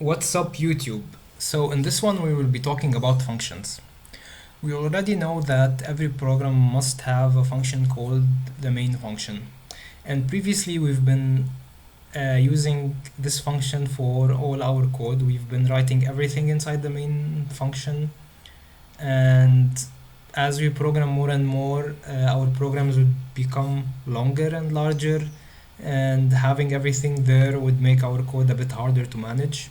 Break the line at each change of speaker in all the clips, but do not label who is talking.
What's up, YouTube? So in this one we will be talking about functions. We already know that every program must have a function called the main function. And previously we've been using this function for all our code. We've been writing everything inside the main function. And as we program more and more, our programs would become longer and larger. And having everything there would make our code a bit harder to manage.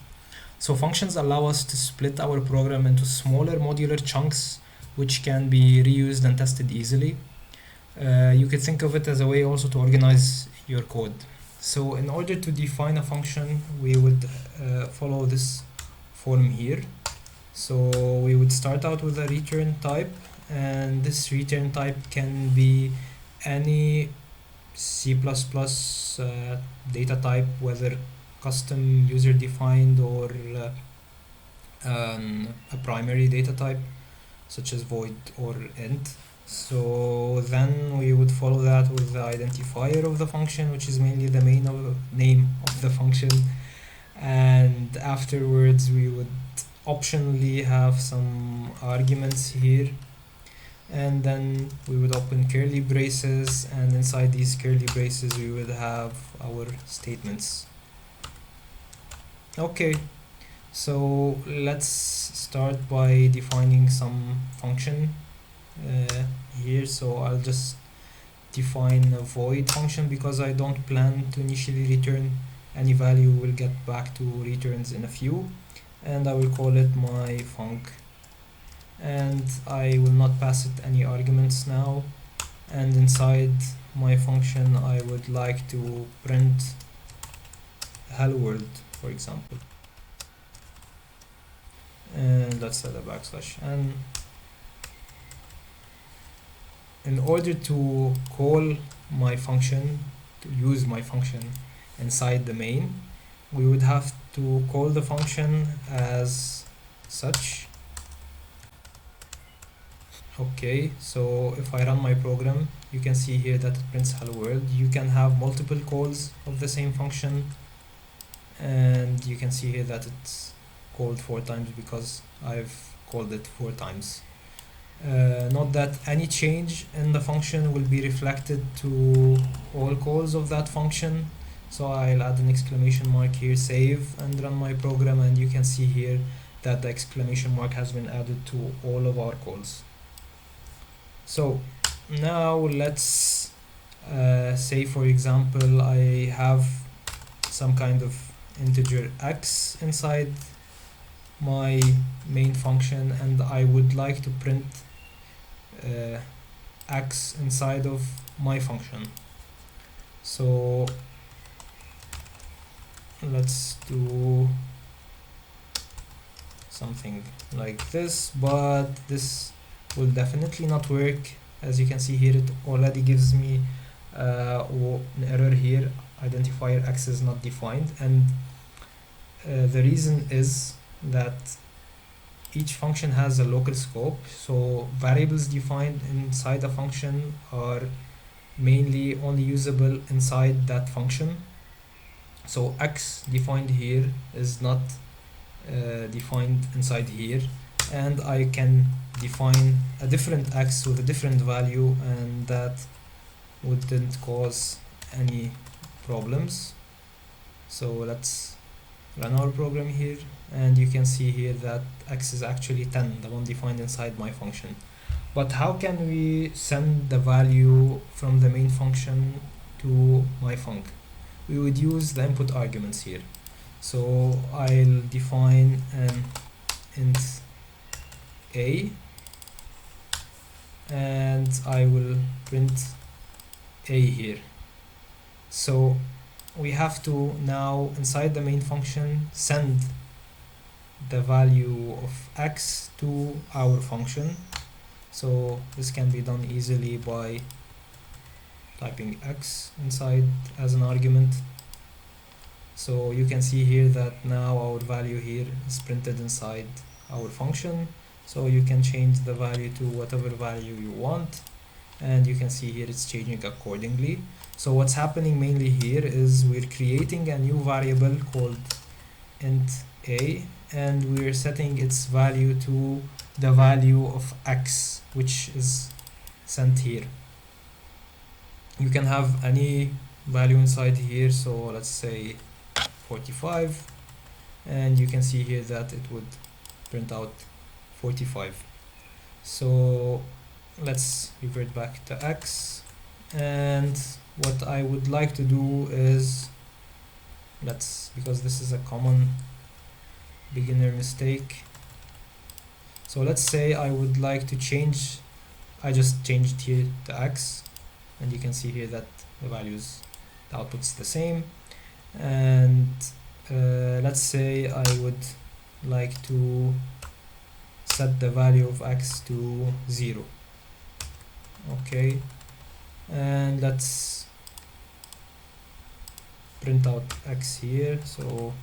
So functions allow us to split our program into smaller modular chunks which can be reused and tested easily. You could think of it as a way also to organize your code. So in order to define a function, we would follow this form here. So we would start out with a return type, and this return type can be any C++ data type, whether custom user defined or a primary data type such as void or int. So then we would follow that with the identifier of the function, which is mainly the name of the function, and afterwards we would optionally have some arguments here, and then we would open curly braces, and inside these curly braces we would have our statements. Okay, so let's start by defining some function here. So I'll just define a void function because I don't plan to initially return any value. We'll get back to returns in a few, and I will call it my func, and I will not pass it any arguments now. And inside my function I would like to print hello world, for example, and let's set a backslash. And in order to call my function, to use my function inside the main, we would have to call the function as such. Okay, so if I run my program, you can see here that it prints hello world. You can have multiple calls of the same function, and you can see here that it's called 4 times because I've called it 4 times. Note that any change in the function will be reflected to all calls of that function. So I'll add an exclamation mark here, save, and run my program, and you can see here that the exclamation mark has been added to all of our calls. So now let's say, for example, I have some kind of integer x inside my main function, and I would like to print x inside of my function. So let's do something like this, but this will definitely not work. As you can see here, it already gives me an error here, identifier x is not defined, and the reason is that each function has a local scope. So variables defined inside a function are mainly only usable inside that function. So x defined here is not defined inside here, and I can define a different x with a different value, and that wouldn't cause any problems. So let's run our program here, and you can see here that x is actually 10, the one defined inside my function. But how can we send the value from the main function to my func? We would use the input arguments here. So I'll define an int a, and I will print a here. So we have to now, inside the main function, send the value of x to our function. So this can be done easily by typing x inside as an argument. So you can see here that now our value here is printed inside our function. So you can change the value to whatever value you want, and you can see here it's changing accordingly. So what's happening mainly here is we're creating a new variable called int a, and we're setting its value to the value of x, which is sent here. You can have any value inside here, so let's say 45, and you can see here that it would print out 45. So let's revert back to x, and what I would like to do is, because this is a common beginner mistake, so let's say I would like to change, I just changed here to x, and you can see here that the values, the output's the same, and let's say I would like to set the value of x to 0. Okay, and let's print out x here. So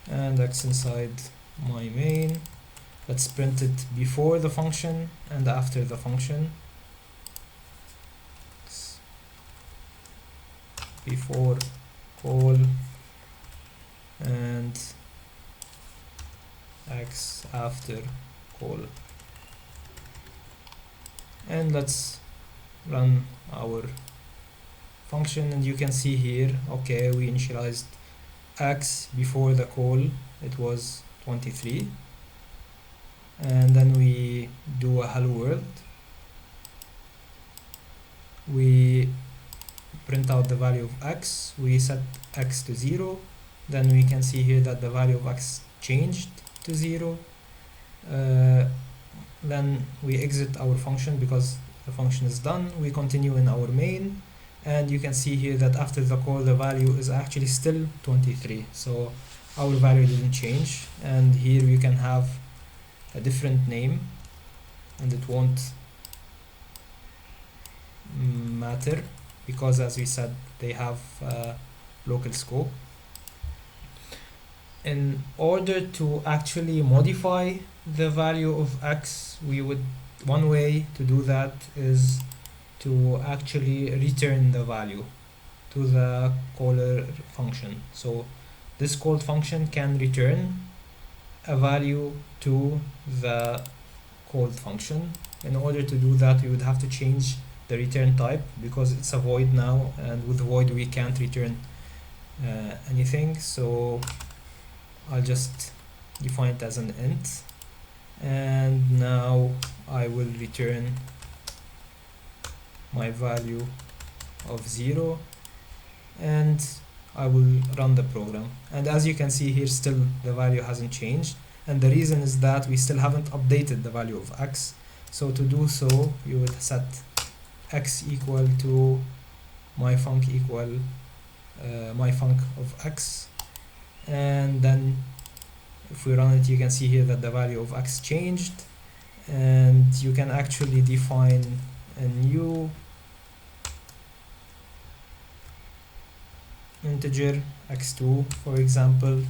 and x inside my main. Let's print it before the function and after the function. Before call and x after call. And let's run our function, and you can see here, okay, we initialized x before the call, it was 23, and then we do a hello world, we print out the value of x, we set x to 0, then we can see here that the value of x changed to 0. Then we exit our function because the function is done, we continue in our main, and you can see here that after the call the value is actually still 23, so our value didn't change. And here we can have a different name and it won't matter because, as we said, they have local scope. In order to actually modify the value of x, one way to do that is to actually return the value to the caller function. So this called function can return a value to the called function. In order to do that, we would have to change the return type because it's a void now, and with void we can't return anything. So I'll just define it as an int, and now I will return my value of 0, and I will run the program. And as you can see here, still the value hasn't changed, and the reason is that we still haven't updated the value of x. So to do so, you would set x equal to myfunc equal myfunc of x, and then if we run it, you can see here that the value of x changed, and you can actually define a new integer x2, for example,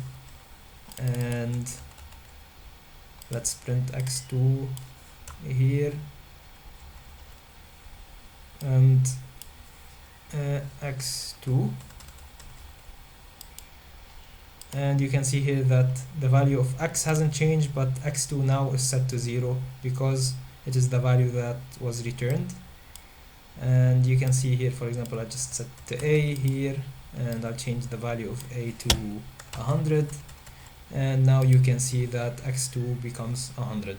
and let's print x2 here, and x2, and you can see here that the value of x hasn't changed, but x2 now is set to 0 because it is the value that was returned. And you can see here, for example, I just set to a here, and I'll change the value of a to 100, and now you can see that x2 becomes 100.